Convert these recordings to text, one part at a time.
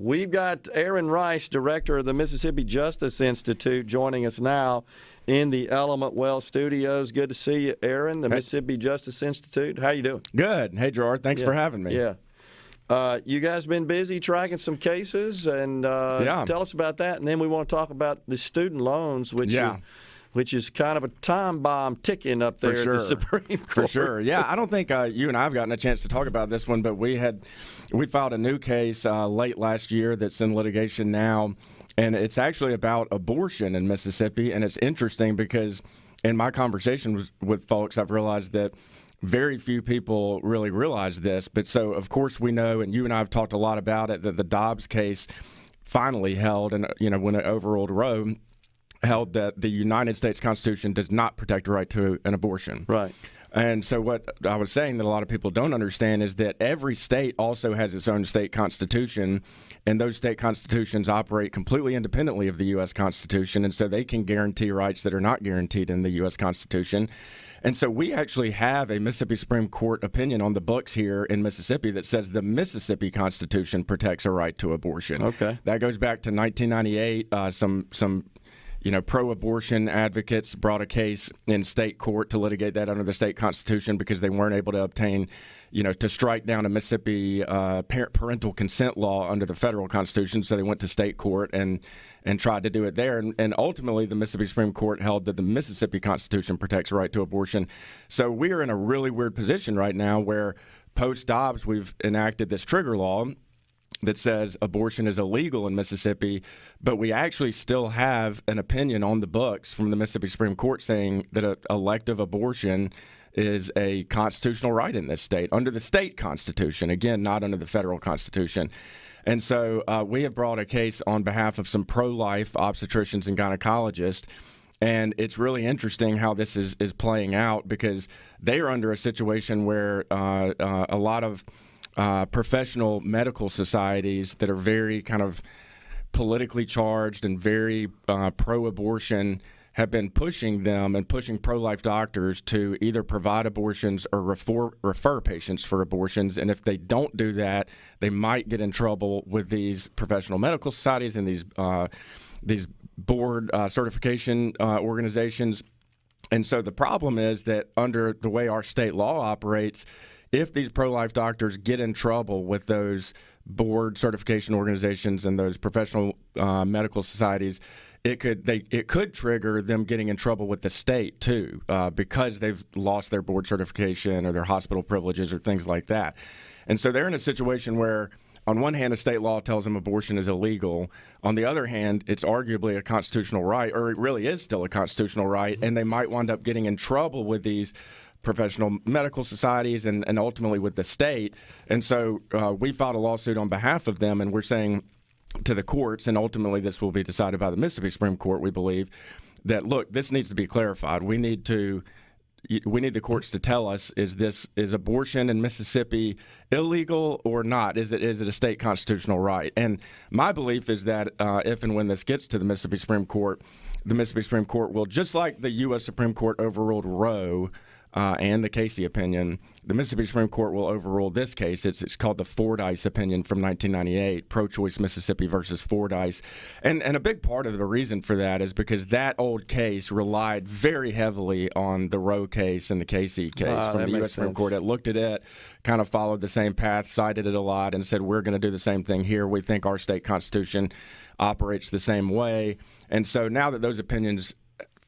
We've got Aaron Rice, director of the Mississippi Justice Institute, joining us now in the Element Well studios. Good to see you, Aaron, the Mississippi Justice Institute. How you doing? Good. Hey, Gerard. Thanks for having me. Yeah. You guys been busy tracking some cases, and tell us about that. And then we want to talk about the student loans, which is kind of a time bomb ticking up there at the Supreme Court. For sure. Yeah, I don't think you and I have gotten a chance to talk about this one, but we filed a new case late last year that's in litigation now, and it's actually about abortion in Mississippi. And it's interesting because in my conversation with folks, I've realized that very few people really realize this. But so, of course, we know, and you and I have talked a lot about it, that the Dobbs case finally held, and when it overruled Roe, held that the United States Constitution does not protect the right to an abortion. Right. And so what I was saying that a lot of people don't understand is that every state also has its own state constitution, and those state constitutions operate completely independently of the U.S. Constitution, and so they can guarantee rights that are not guaranteed in the U.S. Constitution. And so we actually have a Mississippi Supreme Court opinion on the books here in Mississippi that says the Mississippi Constitution protects a right to abortion. Okay. That goes back to 1998. Some pro-abortion advocates brought a case in state court to litigate that under the state constitution because they weren't able to obtain, to strike down a Mississippi parental consent law under the federal constitution. So they went to state court and tried to do it there. And ultimately, the Mississippi Supreme Court held that the Mississippi Constitution protects the right to abortion. So we are in a really weird position right now where post-Dobbs, we've enacted this trigger law that says abortion is illegal in Mississippi, but we actually still have an opinion on the books from the Mississippi Supreme Court saying that elective abortion is a constitutional right in this state, under the state constitution, again, not under the federal constitution. And so we have brought a case on behalf of some pro-life obstetricians and gynecologists, and it's really interesting how this is playing out because they are under a situation where a lot of professional medical societies that are very kind of politically charged and very pro-abortion have been pushing them and pushing pro-life doctors to either provide abortions or refer patients for abortions. And if they don't do that, they might get in trouble with these professional medical societies and these board certification organizations. And so the problem is that under the way our state law operates, if these pro-life doctors get in trouble with those board certification organizations and those professional medical societies, it could trigger them getting in trouble with the state too, because they've lost their board certification or their hospital privileges or things like that. And so they're in a situation where, on one hand, a state law tells them abortion is illegal. On the other hand, it's arguably a constitutional right, or it really is still a constitutional right, and they might wind up getting in trouble with these professional medical societies and ultimately with the state. And so we filed a lawsuit on behalf of them, and we're saying to the courts, and ultimately this will be decided by the Mississippi Supreme Court, we believe, that, look, this needs to be clarified. We need the courts to tell us, is abortion in Mississippi illegal or not? Is it a state constitutional right? And my belief is that if and when this gets to the Mississippi Supreme Court will, just like the U.S. Supreme Court overruled Roe, and the Casey opinion, the Mississippi Supreme Court will overrule this case. It's called the Fordyce opinion from 1998, pro-choice Mississippi versus Fordyce. And a big part of the reason for that is because that old case relied very heavily on the Roe case and the Casey case from the U.S. Supreme Court. It looked at it, kind of followed the same path, cited it a lot, and said, we're going to do the same thing here. We think our state constitution operates the same way. And so now that those opinions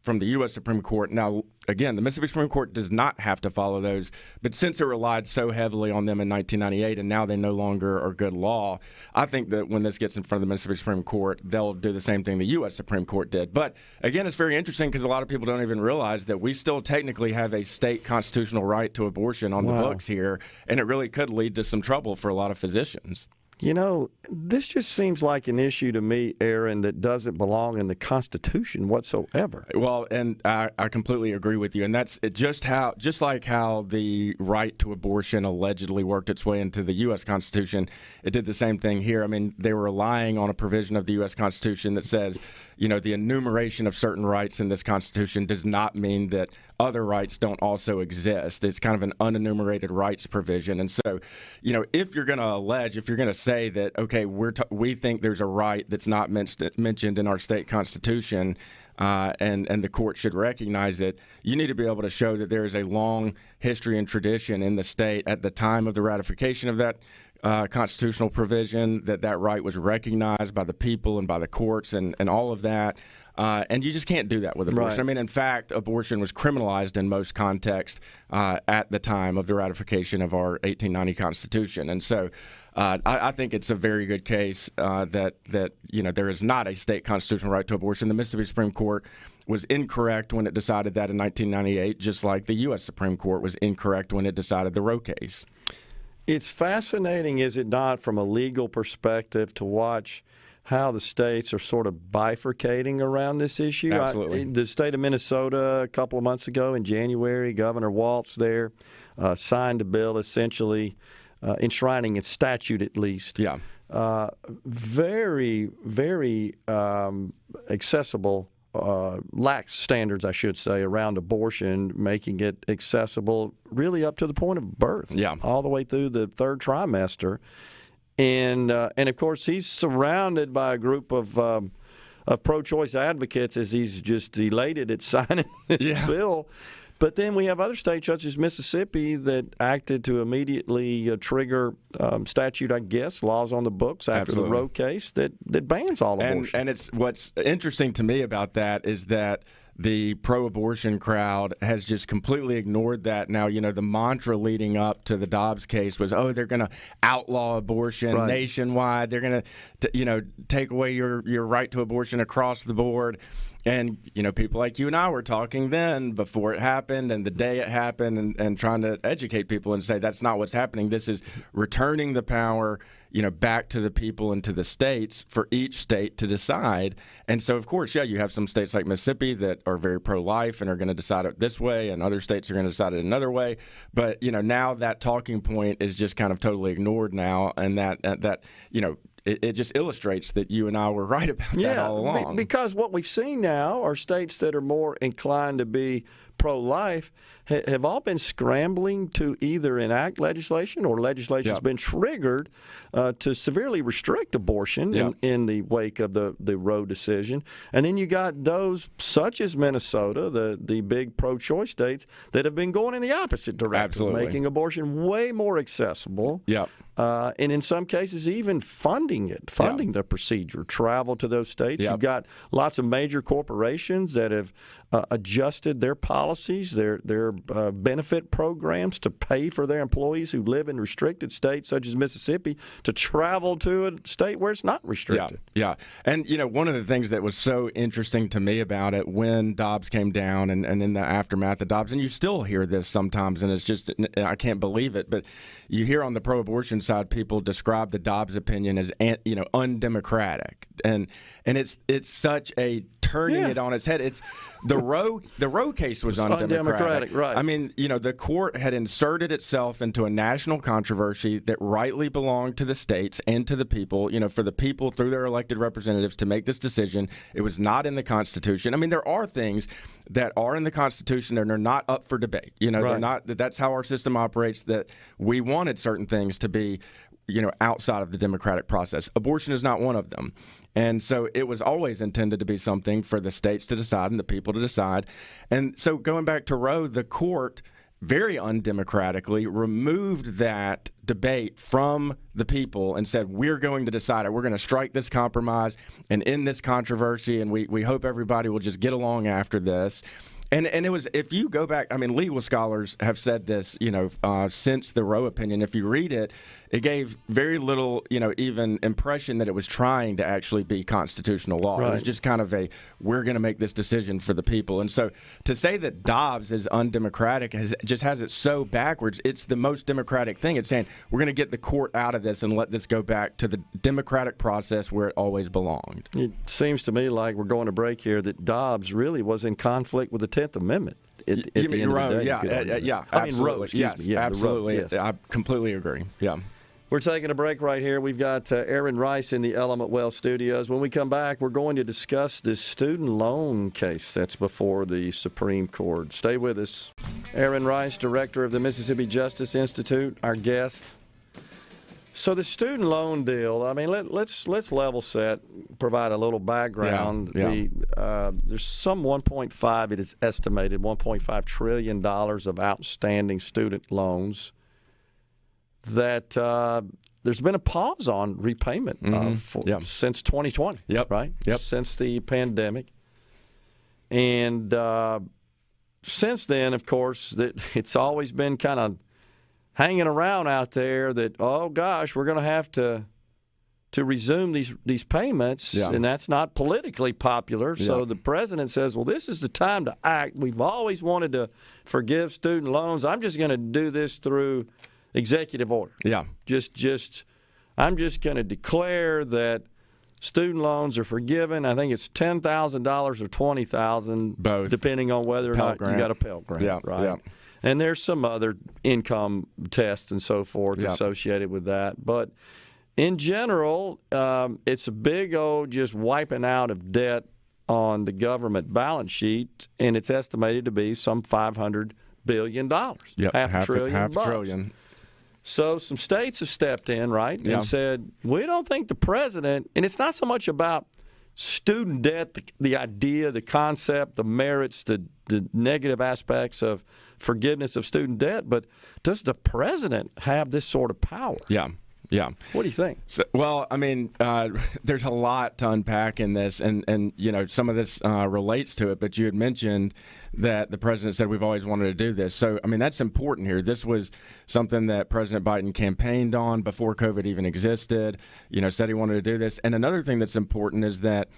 from the U.S. Supreme Court. Now, again, the Mississippi Supreme Court does not have to follow those, but since it relied so heavily on them in 1998 and now they no longer are good law, I think that when this gets in front of the Mississippi Supreme Court, they'll do the same thing the U.S. Supreme Court did. But, again, it's very interesting because a lot of people don't even realize that we still technically have a state constitutional right to abortion on the books here, and it really could lead to some trouble for a lot of physicians. You know, this just seems like an issue to me, Aaron, that doesn't belong in the Constitution whatsoever. Well, and I completely agree with you. And that's just like how the right to abortion allegedly worked its way into the U.S. Constitution, it did the same thing here. I mean, they were relying on a provision of the U.S. Constitution that says, you know, the enumeration of certain rights in this Constitution does not mean that other rights don't also exist. It's kind of an unenumerated rights provision. And so, you know, if you're going to say that, okay, we think there's a right that's not mentioned in our state constitution, and the court should recognize it. You need to be able to show that there is a long history and tradition in the state at the time of the ratification of that constitutional provision, that right was recognized by the people and by the courts and all of that. And you just can't do that with abortion. Right. I mean, in fact, abortion was criminalized in most contexts at the time of the ratification of our 1890 Constitution. And so I think it's a very good case that there is not a state constitutional right to abortion. The Mississippi Supreme Court was incorrect when it decided that in 1998, just like the U.S. Supreme Court was incorrect when it decided the Roe case. It's fascinating, is it not, from a legal perspective, to watch how the states are sort of bifurcating around this issue. Absolutely. The state of Minnesota a couple of months ago in January, Governor Walz there signed a bill essentially enshrining in statute at least. Yeah. Very, very accessible, lax standards, I should say, around abortion, making it accessible really up to the point of birth. Yeah. All the way through the third trimester. And of course, he's surrounded by a group of pro-choice advocates as he's just elated at signing this bill. But then we have other states, such as Mississippi, that acted to immediately trigger statute, I guess, laws on the books after the Roe case that bans all abortion. And it's what's interesting to me about that is that the pro-abortion crowd has just completely ignored that. Now, the mantra leading up to the Dobbs case was, they're going to outlaw abortion nationwide. They're going to, take away your right to abortion across the board. And, people like you and I were talking then before it happened and the day it happened and trying to educate people and say that's not what's happening. This is returning the power, back to the people and to the states for each state to decide. And so, of course, you have some states like Mississippi that are very pro-life and are going to decide it this way, and other states are going to decide it another way. But, now that talking point is just kind of totally ignored now, and that it just illustrates that you and I were right about that all along. Because what we've seen now are states that are more inclined to be pro-life have all been scrambling to either enact legislation or legislation has been triggered to severely restrict abortion in the wake of the Roe decision. And then you got those such as Minnesota, the big pro-choice states, that have been going in the opposite direction, Absolutely. Making abortion way more accessible. Yep. And in some cases, even funding the procedure, travel to those states. Yep. You've got lots of major corporations that have adjusted their policies, their benefit programs to pay for their employees who live in restricted states such as Mississippi to travel to a state where it's not restricted. Yeah. And, one of the things that was so interesting to me about it when Dobbs came down and in the aftermath of Dobbs, and you still hear this sometimes, and it's just, I can't believe it, but you hear on the pro-abortion side people describe the Dobbs opinion as, undemocratic. And it's such a turning it on its head. It's the Roe case was undemocratic. Right. I mean, the court had inserted itself into a national controversy that rightly belonged to the states and to the people, for the people through their elected representatives to make this decision. It was not in the Constitution. I mean, there are things that are in the Constitution and are not up for debate. They're not. That's how our system operates, that we wanted certain things to be, outside of the democratic process. Abortion is not one of them. And so it was always intended to be something for the states to decide and the people to decide. And so going back to Roe, the court very undemocratically removed that debate from the people and said, we're going to decide it. We're going to strike this compromise and end this controversy, and we hope everybody will just get along after this. And it was, if you go back, I mean, legal scholars have said this, since the Roe opinion. If you read it, it gave very little, even impression that it was trying to actually be constitutional law. Right. It was just kind of we're going to make this decision for the people. And so to say that Dobbs is undemocratic just has it so backwards. It's the most democratic thing. It's saying we're going to get the court out of this and let this go back to the democratic process where it always belonged. It seems to me like we're going to break here that Dobbs really was in conflict with the 10th Amendment. At the end Roe, of the day, yeah, I mean, Roe, excuse me. Yeah, absolutely. Roe, yes. I completely agree. Yeah. We're taking a break right here. We've got Aaron Rice in the Element Well studios. When we come back, we're going to discuss this student loan case that's before the Supreme Court. Stay with us. Aaron Rice, director of the Mississippi Justice Institute, our guest. So the student loan deal, I mean, let's level set, provide a little background. There's some 1.5, it is estimated, $1.5 trillion of outstanding student loans that there's been a pause on repayment since 2020, right? Since the pandemic. And since then, of course, it's always been kind of hanging around out there that, oh gosh, we're going to have to resume these payments, and that's not politically popular. So the president says, well, this is the time to act. We've always wanted to forgive student loans. I'm just going to do this through executive order. I'm just going to declare that student loans are forgiven. I think it's $10,000 or $20,000, both, depending on whether or not you got a Pell Grant, right? Yeah. And there's some other income tests and so forth associated with that. But in general, it's a big old just wiping out of debt on the government balance sheet, and it's estimated to be some $500 billion, half a trillion. So some states have stepped in, right, and said, we don't think the president, and it's not so much about student debt, the idea, the concept, the merits, the negative aspects of forgiveness of student debt, but does the president have this sort of power? Yeah. What do you think? So, well, I mean, there's a lot to unpack in this, and you know, some of this relates to it, but you had mentioned that the president said we've always wanted to do this. So, I mean, that's important here. This was something that President Biden campaigned on before COVID even existed, you know, said he wanted to do this. And another thing that's important is that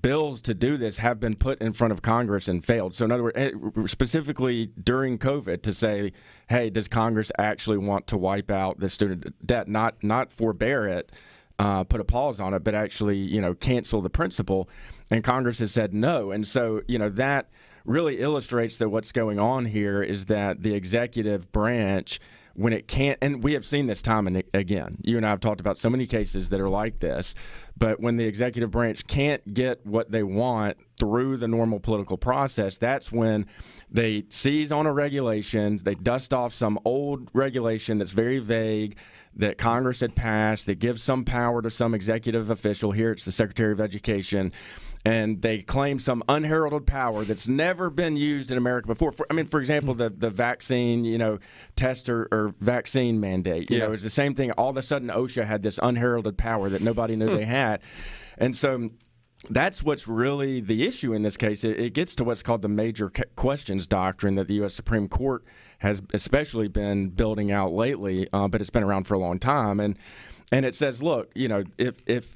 bills to do this have been put in front of Congress and failed. So in other words, specifically during COVID, to say, hey, does Congress actually want to wipe out the student debt, not forbear it, put a pause on it, but actually, you know, cancel the principle? And Congress has said no. And so, you know, that really illustrates that what's going on here is that the executive branch, when it can't, and we have seen this time and again, you and I have talked about so many cases that are like this, but when the executive branch can't get what they want through the normal political process, that's when they seize on a regulation, they dust off some old regulation that's very vague that Congress had passed, that gives some power to some executive official. Here it's the Secretary of Education. And they claim some unheralded power that's never been used in America before. For example, the vaccine, you know, test or vaccine mandate. You know, it's the same thing. All of a sudden, OSHA had this unheralded power that nobody knew they had. And so that's what's really the issue in this case. It gets to what's called the major questions doctrine that the U.S. Supreme Court has especially been building out lately, but it's been around for a long time. And it says, look, you know, if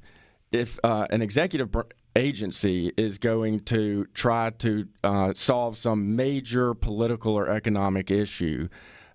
an executive agency is going to try to solve some major political or economic issue,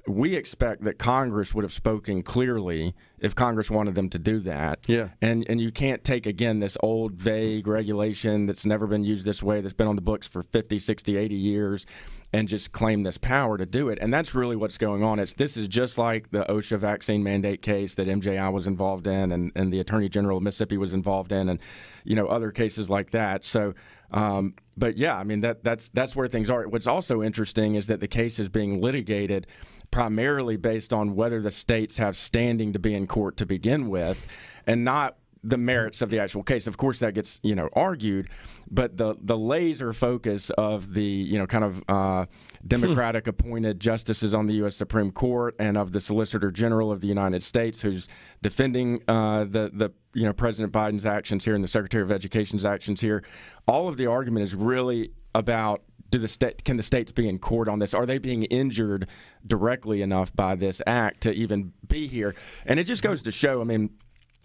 we expect that Congress would have spoken clearly if Congress wanted them to do that. And you can't take, again, this old, vague regulation that's never been used this way, that's been on the books for 50, 60, 80 years, and just claim this power to do it. And that's really what's going on. This is just like the OSHA vaccine mandate case that MJI was involved in, and the Attorney General of Mississippi was involved in, and, you know, other cases like that. So, but yeah, I mean, that's where things are. What's also interesting is that the case is being litigated primarily based on whether the states have standing to be in court to begin with, and not the merits of the actual case. Of course, that gets, you know, argued, but the laser focus of the, you know, kind of Democratic appointed justices on the U.S. Supreme Court and of the Solicitor General of the United States, who's defending the you know, President Biden's actions here and the Secretary of Education's actions here, all of the argument is really about, can the states be in court on this? Are they being injured directly enough by this act to even be here? And it just goes to show, I mean,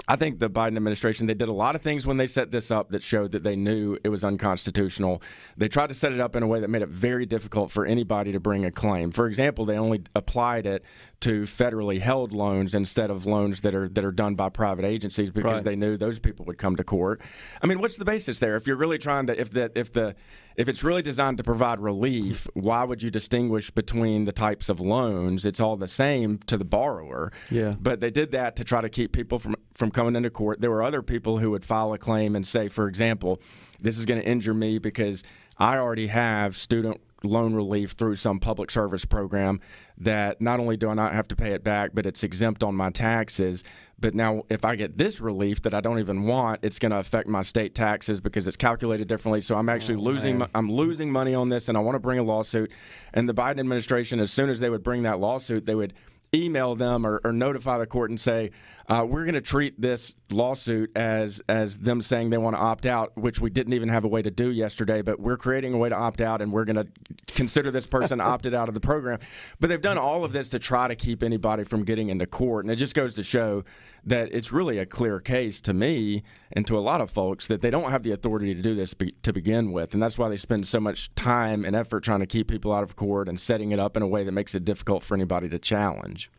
I think the Biden administration, they did a lot of things when they set this up that showed that they knew it was unconstitutional. They tried to set it up in a way that made it very difficult for anybody to bring a claim. For example, they only applied it to federally held loans instead of loans that are done by private agencies, because they knew those people would come to court. I mean, what's the basis there? If you're really trying to, if it's really designed to provide relief, why would you distinguish between the types of loans? It's all the same to the borrower. But they did that to try to keep people from coming into court. There were other people who would file a claim and say, for example, this is going to injure me because I already have student loan relief through some public service program that not only do I not have to pay it back, but it's exempt on my taxes. But now if I get this relief that I don't even want, it's going to affect my state taxes because it's calculated differently. So I'm actually losing money on this, and I want to bring a lawsuit. And the Biden administration, as soon as they would bring that lawsuit, they would email them or notify the court and say, we're going to treat this lawsuit as them saying they want to opt out, which we didn't even have a way to do yesterday, but we're creating a way to opt out, and we're going to consider this person opted out of the program. But they've done all of this to try to keep anybody from getting into court, and it just goes to show that it's really a clear case to me and to a lot of folks that they don't have the authority to do this to begin with, and that's why they spend so much time and effort trying to keep people out of court and setting it up in a way that makes it difficult for anybody to challenge.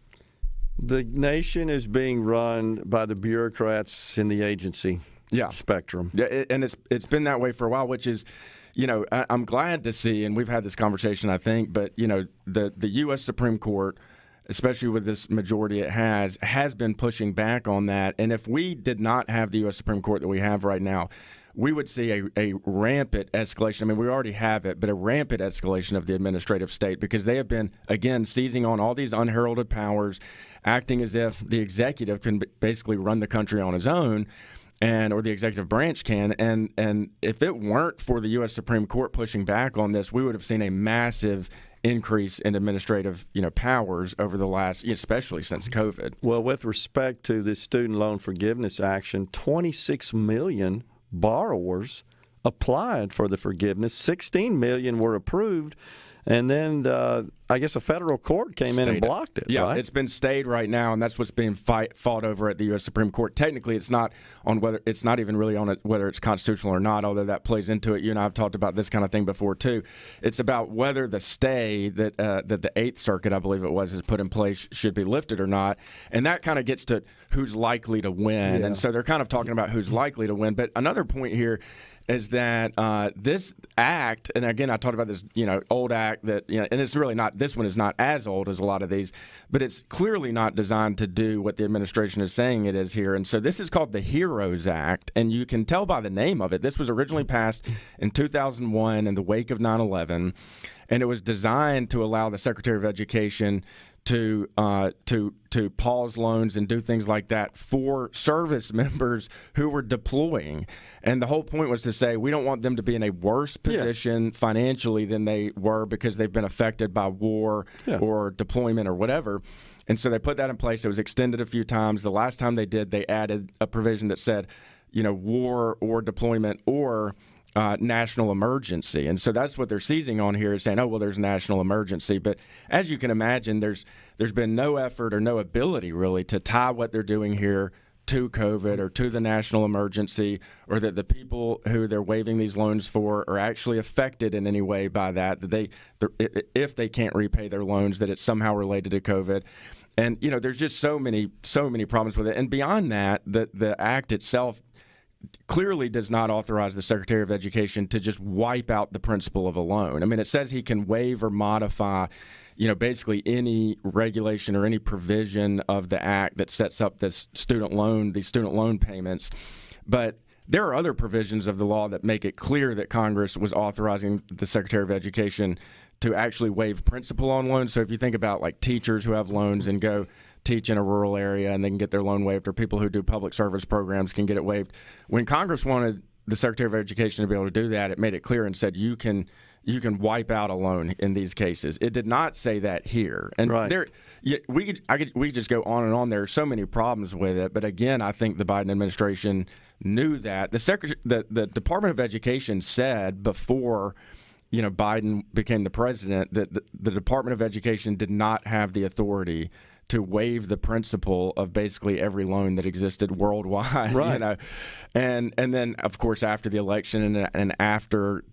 The nation is being run by the bureaucrats in the agency spectrum. Yeah, and it's been that way for a while, which is, I'm glad to see, and we've had this conversation, I think, but, the U.S. Supreme Court, especially with this majority it has been pushing back on that. And if we did not have the U.S. Supreme Court that we have right now, we would see a rampant escalation. I mean, we already have it, but a rampant escalation of the administrative state because they have been, again, seizing on all these unheralded powers, acting as if the executive can basically run the country on his own, or the executive branch can. And if it weren't for the U.S. Supreme Court pushing back on this, we would have seen a massive increase in administrative, powers over the last, especially since COVID. Well, with respect to this student loan forgiveness action, 26 million borrowers applied for the forgiveness. 16 million were approved. And then I guess a federal court came in and blocked it. Yeah, right? It's been stayed right now, and that's what's being fought over at the U.S. Supreme Court. Technically, it's not even really on whether it's constitutional or not, although that plays into it. You and I have talked about this kind of thing before too. It's about whether the stay that the Eighth Circuit, I believe it was, has put in place should be lifted or not, and that kind of gets to who's likely to win. Yeah. And so they're kind of talking about who's likely to win. But another point here is that this act, and again, I talked about this, old act that, and it's really not, this one is not as old as a lot of these, but it's clearly not designed to do what the administration is saying it is here. And so this is called the HEROES Act, and you can tell by the name of it. This was originally passed in 2001 in the wake of 9/11, and it was designed to allow the Secretary of Education to pause loans and do things like that for service members who were deploying. And the whole point was to say we don't want them to be in a worse position financially than they were because they've been affected by war or deployment or whatever. And so they put that in place. It was extended a few times. The last time they did, they added a provision that said, war or deployment or national emergency. And so that's what they're seizing on here is saying, oh, well, there's national emergency. But as you can imagine, there's been no effort or no ability really to tie what they're doing here to COVID or to the national emergency, or that the people who they're waiving these loans for are actually affected in any way by that if they can't repay their loans, that it's somehow related to COVID. And, there's just so many problems with it. And beyond that, the act itself clearly does not authorize the Secretary of Education to just wipe out the principle of a loan. I mean, it says he can waive or modify, basically any regulation or any provision of the act that sets up these student loan payments. But there are other provisions of the law that make it clear that Congress was authorizing the Secretary of Education to actually waive principal on loans. So if you think about like teachers who have loans and go teach in a rural area and they can get their loan waived, or people who do public service programs can get it waived. When Congress wanted the Secretary of Education to be able to do that, it made it clear and said you can wipe out a loan in these cases. It did not say that here. And we could just go on and on. There are so many problems with it. But again, I think the Biden administration knew that. The Department of Education said before Biden became the president that the Department of Education did not have the authority to waive the principle of basically every loan that existed worldwide. Right. And then of course after the election and after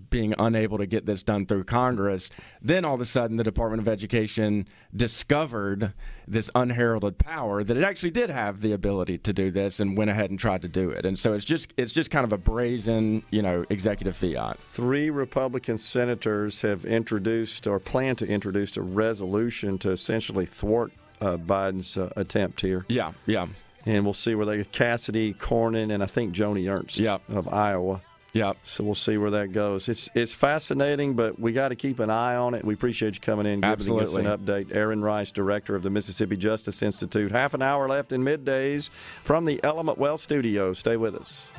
being unable to get this done through Congress, then all of a sudden the Department of Education discovered this unheralded power that it actually did have the ability to do this and went ahead and tried to do it. And so it's just kind of a brazen, executive fiat. 3 Republican senators have introduced or plan to introduce a resolution to essentially thwart Biden's attempt here. Yeah. And we'll see where they Cassidy, Cornyn, and I think Joni Ernst of Iowa. Yep. So we'll see where that goes. It's fascinating, but we got to keep an eye on it. We appreciate you coming in and giving us an update. Aaron Rice, director of the Mississippi Justice Institute. Half an hour left in middays from the Element Wealth Studio. Stay with us.